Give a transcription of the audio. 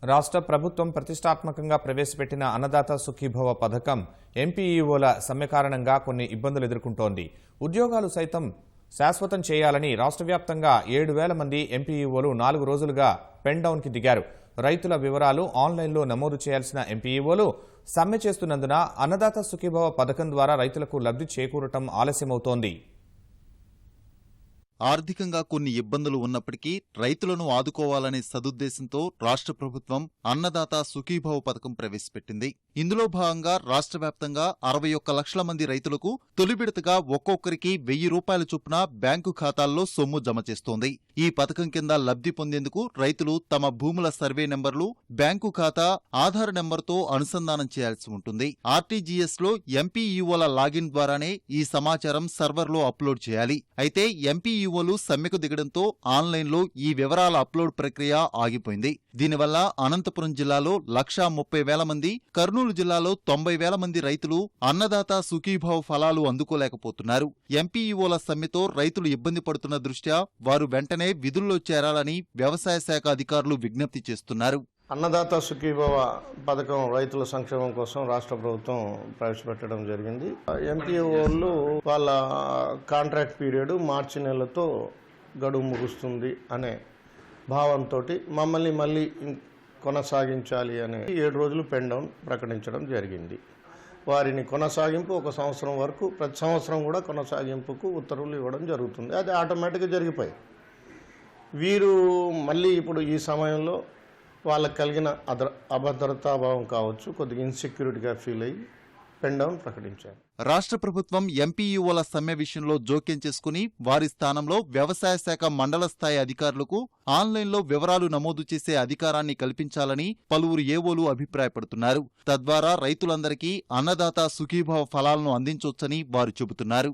రాష్ట్ర ప్రభుత్వం ప్రతిష్టాత్మకంగా ప్రవేశపెట్టిన అన్నదాత సుఖీభవ పథకం ఎంపీఈఓల సమ్మె కారణంగా కొన్ని ఇబ్బందులు ఎదుర్కొంటోంది. ఉద్యోగాలు సైతం శాశ్వతం చేయాలని రాష్ట్ర వ్యాప్తంగా 7,000 మంది ఎంపీఈఓలు 4 రోజులుగా పెన్ డౌన్ కి దిగారు. రైతుల వివరాలు ఆన్లైన్లో నమోదు చేయాల్సిన ఎంపీఈఓలు సమ్మె చేస్తున్నందున అన్నదాత సుఖీభవ పథకం ద్వారా రైతులకు లబ్ధి చేకూరటం ఆలస్యమవుతోంది. ఆర్థికంగా కొన్ని ఇబ్బందులు ఉన్నప్పటికీ రైతులను ఆదుకోవాలనే సదుద్దేశంతో రాష్ట్ర ప్రభుత్వం అన్నదాత సుఖీభవ పథకం ప్రవేశపెట్టింది. ఇందులో భాగంగా రాష్ట్ర వ్యాప్తంగా 61 లక్షల మంది రైతులకు తొలి విడతగా ఒక్కొక్కరికి 1,000 రూపాయల చొప్పున బ్యాంకు ఖాతాల్లో సొమ్ము జమ చేస్తోంది. ఈ పథకం కింద లబ్ధి పొందేందుకు రైతులు తమ భూముల సర్వే నెంబర్లు, బ్యాంకు ఖాతా, ఆధార్ నెంబర్తో అనుసంధానం చేయాల్సి ఉంటుంది. ఆర్టీజీఎస్ లో ఎంపీఈఓల లాగిన్ ద్వారానే ఈ సమాచారం సర్వర్లో అప్లోడ్ చేయాలి. అయితే ఎంపీఈఓలు సమ్మెకు దిగడంతో ఆన్లైన్లో ఈ వివరాల అప్లోడ్ ప్రక్రియ ఆగిపోయింది. దీనివల్ల అనంతపురం జిల్లాలో 1,30,000 మంది, కర్నూలు జిల్లాలో 90,000 మంది రైతులు అన్నదాత సుఖీభావ ఫలాలు అందుకోలేకపోతున్నారు. ఎంపీఈఓల సమ్మెతో రైతులు ఇబ్బంది పడుతున్న దృష్ట్యా వారు వెంటనే విధుల్లో చేరాలని వ్యవసాయ శాఖ అధికారులు విజ్ఞప్తి చేస్తున్నారు. అన్నదాత సుఖీభవ పథకం రైతుల సంక్షేమం కోసం రాష్ట్ర ప్రభుత్వం ప్రవేశపెట్టడం జరిగింది. ఎంపీఓలు వాళ్ళ కాంట్రాక్ట్ పీరియడ్ మార్చి నెలతో గడువు ముగుస్తుంది అనే భావంతో మమ్మల్ని మళ్ళీ కొనసాగించాలి అనే 7 రోజులు పెన్ డౌన్ ప్రకటించడం జరిగింది. వారిని కొనసాగింపు 1 సంవత్సరం వరకు, ప్రతి సంవత్సరం కూడా కొనసాగింపుకు ఉత్తర్వులు ఇవ్వడం జరుగుతుంది. అది ఆటోమేటిక్గా జరిగిపోయి వీరు మళ్ళీ ఇప్పుడు ఈ సమయంలో వాళ్ళకి కలిగిన అభద్రతాభావం కావచ్చు, కొద్దిగా ఇన్సెక్యూరిటీగా ఫీల్ అయ్యి పెన్ డౌన్ ప్రకటించారు. రాష్ట్ర ప్రభుత్వం ఎంపీఈఓల సమ్మె విషయంలో జోక్యం చేసుకుని వారి స్థానంలో వ్యవసాయ శాఖ మండల స్థాయి అధికారులకు ఆన్లైన్లో వివరాలు నమోదు చేసే అధికారాన్ని కల్పించాలని పలువురు ఏవోలు అభిప్రాయపడుతున్నారు. తద్వారా రైతులందరికీ అన్నదాత సుఖీభావ ఫలాలను అందించొచ్చని వారు చెబుతున్నారు.